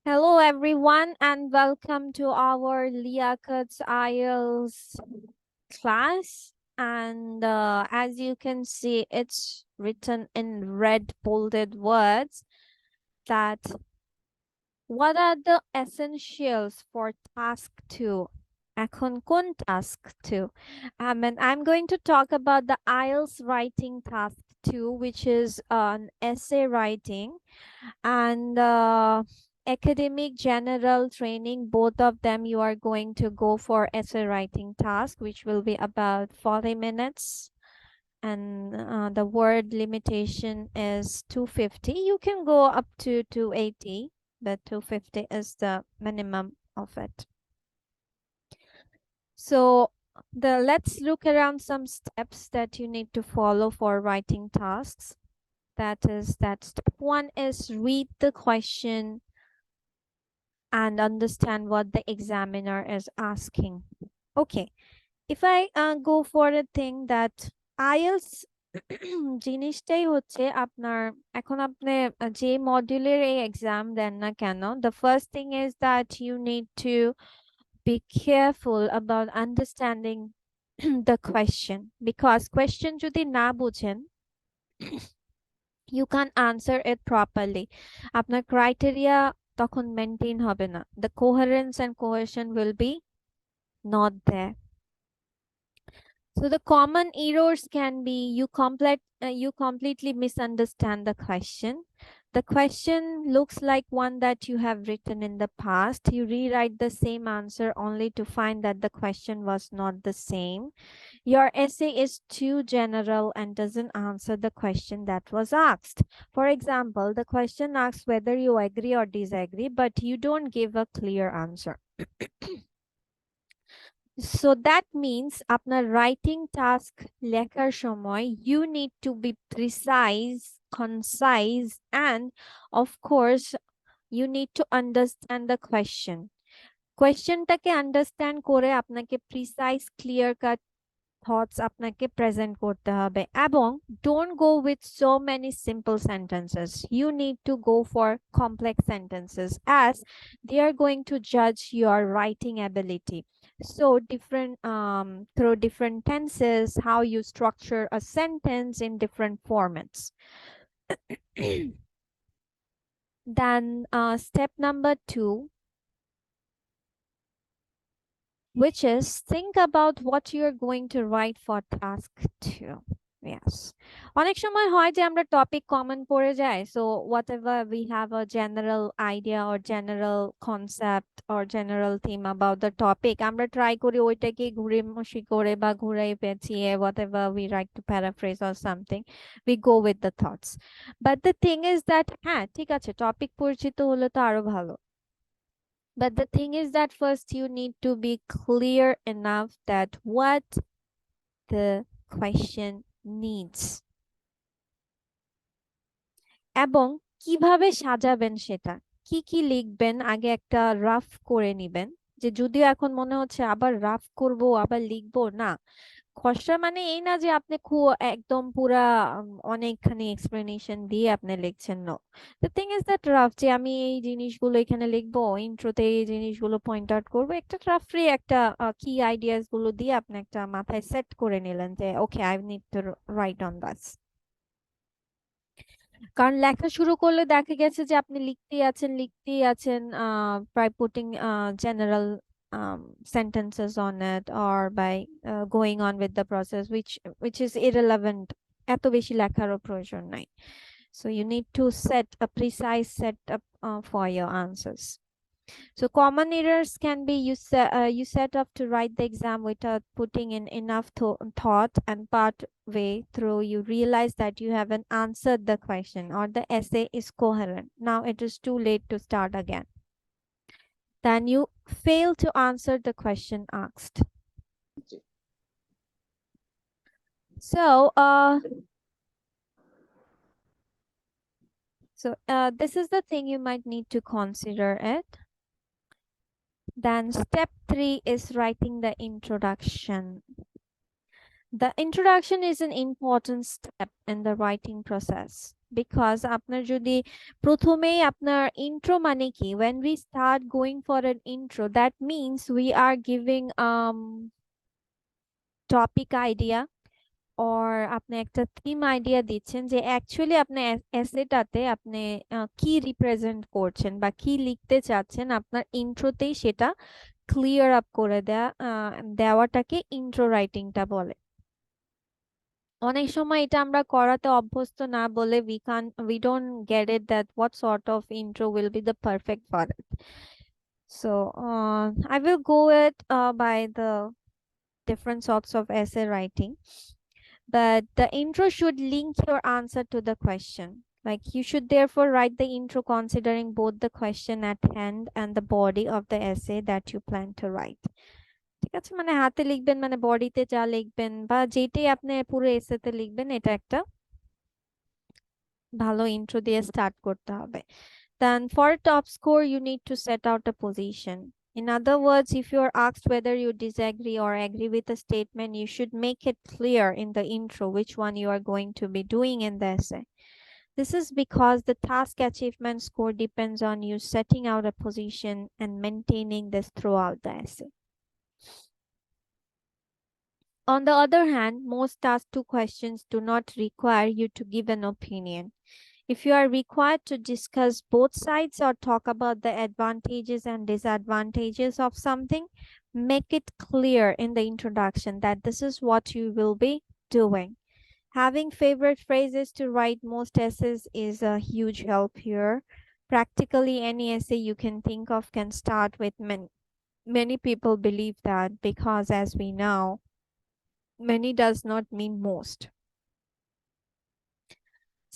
Hello everyone and welcome to our Liakat's IELTS class. And as you can see, it's written in red bolded words that what are the essentials for task 2? এখন কোন task 2? And I'm going to talk about the IELTS writing task 2, which is an essay writing and academic general training. Both of them you are going to go for essay writing task, which will be about 40 minutes, and the word limitation is 250. You can go up to 280, but 250 is the minimum of it. So let's look around some steps that you need to follow for writing tasks. That is that step 1 is read the question and understand what the examiner is asking. Okay, if I go for a thing that IELTS জিনিসটাই হচ্ছে আপনার এখন আপনি যে মডিউলের এই exam দেন না কেন, the first thing is that you need to be careful about understanding the question, because question যদি না বুঝেন you can't answer it properly. আপনার criteria তখন মেনটেন হবে না. The coherence and cohesion will be not there. So the common errors can be you completely misunderstand the question. The question looks like one that you have written in the past. You rewrite the same answer only to find that the question was not the same. Your essay is too general and doesn't answer the question that was asked. For example, the question asks whether you agree or disagree, but you don't give a clear answer. So that means আপনার writing task লেখার সময় you need to be precise, concise, and of course you need to understand the question. কোয়েশ্চেনটাকে understand করে আপনাকে precise clear cut thoughts আপনাকে present করতে হবে, এবং don't go with so many simple sentences. You need to go for complex sentences as they are going to judge your writing ability. So through different tenses, how you structure a sentence in different formats. Then step number 2, which is think about what you're going to write for task 2. Yes, অনেক সময় হয় যে আমরা topic common পড়ে যায়, so whatever we have a general idea or general concept or general theme about the topic, আমরা try করি ওইটাকে ঘুরেমসি করে বা ঘুরাই পেঁচিয়ে whatever we write to paraphrase or something, we go with the thoughts. But the thing is that হ্যাঁ ঠিক আছে, টপিক পরিচিত হলে তো আরো ভালো. But the thing is that first you need to be clear enough that what the question needs. এবং কিভাবে সাজাবেন সেটা, কি কি লিখবেন আগে একটা রাফ করে নিবেন, যে যদিও এখন মনে হচ্ছে আবার রাফ করব আবার লিখবো না। খসড়া মানে এই না যে আপনি খুব একদম পুরা অনেকখানি এক্সপ্লেনেশন দিয়ে আপনি লিখছেন। No, the thing is that rough, যে আমি এই জিনিসগুলো এখানে লিখবো, ইন্ট্রোতে এই জিনিসগুলো পয়েন্ট আউট করবো, একটা রাফলি একটা কি আইডিয়াস গুলো দিয়ে আপনি একটা মাথায় সেট করে নিলেন যে okay I need to right on this. কারণ লেখা শুরু করলে দেখা গেছে যে আপনি লিখতেই আছেন by putting general sentences on it, or by going on with the process which is irrelevant. এত বেশি লেখারও প্রয়োজন নাই. So you need to set a precise setup for your answers. So common errors can be you set up to write the exam without putting in enough thought, and part way through you realize that you haven't answered the question or the essay is coherent. Now it is too late to start again. Then you fail to answer the question asked. So this is the thing you might need to consider it. Then step 3 is writing the introduction. The introduction is an important step in the writing process because আপনার যদি প্রথমেই আপনার intro মানে কি, when we start going for an intro, that means we are giving topic idea or আপনি একটা theme idea দিচ্ছেন যে অ্যাকচুয়ালি আপনি এসেটাতে আপনি কি রিপ্রেজেন্ট করছেন বা কি লিখতে চাচ্ছেন, আপনার ইন্ট্রোতেই সেটা ক্লিয়ার আপ করে দেওয়াটাকে ইন্ট্রো রাইটিংটা বলে। অনেক সময় এটা আমরা করাতে অভ্যস্ত না বলে we don't get it that what sort of intro will be the perfect for it. So I will go it by the different sorts of essay writing, but the intro should link your answer to the question. Like you should therefore write the intro considering both the question at hand and the body of the essay that you plan to write. ঠিক আছে, মানে হাতে লিখবেন মানে বডিতে যা লিখবেন বা যেটাই আপনি পুরো এসেতে লিখবেন, এটা একটা ভালো ইন্ট্রো দিয়ে স্টার্ট করতে হবে। Then for a top score you need to set out a position. In other words, if you are asked whether you disagree or agree with a statement, you should make it clear in the intro which one you are going to be doing in the essay. This is because the task achievement score depends on you setting out a position and maintaining this throughout the essay. On the other hand, most task 2 questions do not require you to give an opinion. If you are required to discuss both sides or talk about the advantages and disadvantages of something, make it clear in the introduction that this is what you will be doing. Having favorite phrases to write most essays is a huge help here. Practically any essay you can think of can start with many. Many people believe that because, as we know, many does not mean most.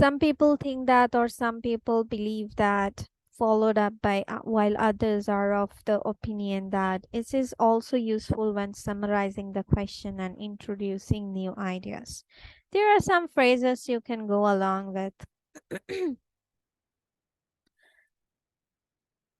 Some people think that, or some people believe that, followed up by while others are of the opinion that it is also useful when summarizing the question and introducing new ideas. There are some phrases you can go along with.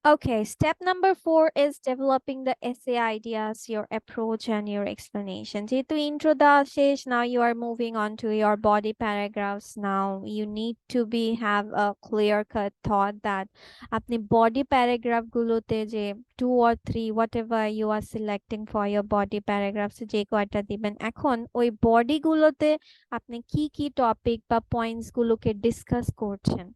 Okay, step number 4 is developing the essay ideas, your approach, and your explanation. যেহেতু intro দেওয়া শেষ, now you are moving on to your body paragraphs. Now you need to have a clear cut thought that আপনি body paragraph গুলোতে যে 2 or 3 whatever you are selecting for your body paragraphs যে কয়টা দিবেন, এখন ওই body গুলোতে আপনি কি কি টপিক বা পয়েন্টস গুলোকে ডিসকাস করছেন,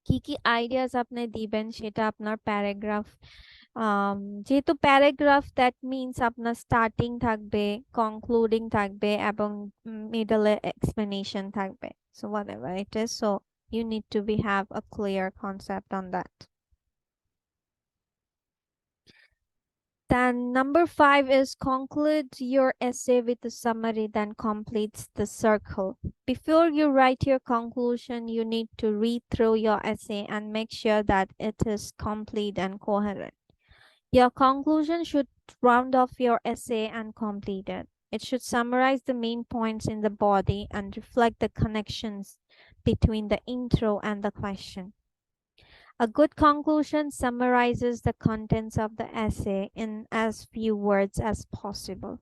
কি কি আইডিয়াস আপনি দিবেন সেটা আপনার প্যারাগ্রাফ, যেহেতু প্যারাগ্রাফ দ্যাট মিনস আপনার স্টার্টিং থাকবে, কনক্লুডিং থাকবে এবং মিডলে এক্সপ্লেনেশন থাকবে, so whatever it is, so you need to have a clear concept on that. Then number 5 is conclude your essay with a summary that completes the circle. Before you write your conclusion, you need to read through your essay and make sure that it is complete and coherent. Your conclusion should round off your essay and complete it. It should summarize the main points in the body and reflect the connections between the intro and the question. A good conclusion summarizes the contents of the essay in as few words as possible.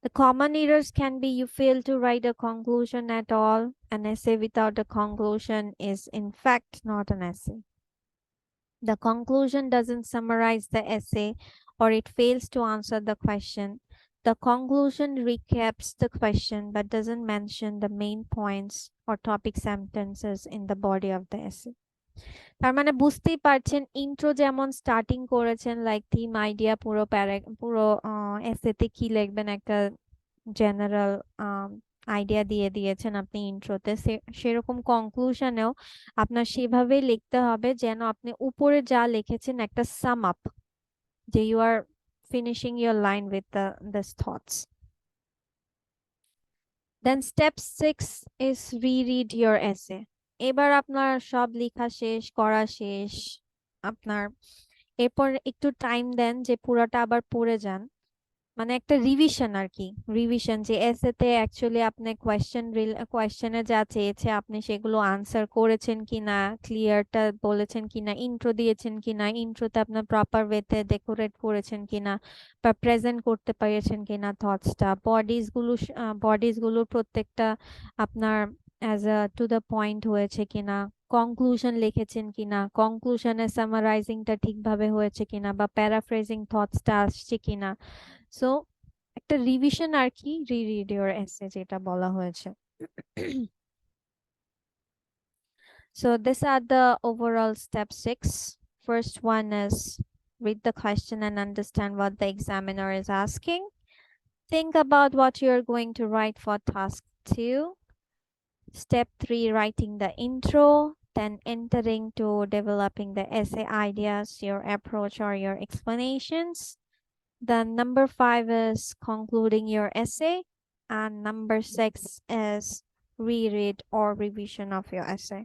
The common errors can be you fail to write a conclusion at all. An essay without a conclusion is in fact not an essay. The conclusion doesn't summarize the essay or it fails to answer the question. The conclusion recaps the question but doesn't mention the main points or topic sentences in the body of the essay. তার মানে বুঝতেই পারছেন, intro যেমন starting করেছেন like theme idea, পুরো এসেতে কি লিখবেন একটা জেনারেল আইডিয়া দিয়ে দিয়েছেন আপনি ইন্ট্রোতে, সেরকম কনক্লুশনেও আপনার সেভাবেই লিখতে হবে যেন আপনি উপরে যা লিখেছেন একটা সাম আপ, যে you are finishing your line with this thoughts. Then step 6 is reread your essay. এবার আপনার সব লেখা শেষ, করা শেষ, আপনার এরপর একটু টাইম দেন যে পুরোটা আবার পড়ে যান। মানে একটা রিভিশন আর কি, রিভিশন যে এসেতে অ্যাকচুয়ালি আপনি কোয়েশ্চেনে যা চেয়েছে আপনি সেগুলো আনসার করেছেন কিনা, ক্লিয়ারটা বলেছেন কিনা, ইন্ট্রো দিয়েছেন কিনা, ইন্ট্রোতে আপনার প্রপার ওয়েতে ডেকোরেট করেছেন কিনা, বা প্রেজেন্ট করতে পেরেছেন কিনা থটসটা, বডিজগুলোর প্রত্যেকটা আপনার as a to the point হয়েছে কিনা, কনক্লুশন লিখেছেন কিনা, কনক্লুশনে সামারাইজিংটা ঠিকভাবে হয়েছে কিনা, বা প্যারাফ্রেজিং থটসটা আসছে কিনা। সো একটা রিভিশন আর কি, রিড ইওর এসে যেটা বলা হয়েছে। So these are the overall step 6. First one is read the question and understand what the examiner is asking. Think about what you're going to write for task 2. Step 3, writing the intro, then entering to developing the essay ideas, your approach or your explanations. Then number 5 is concluding your essay. And number 6 is reread or revision of your essay.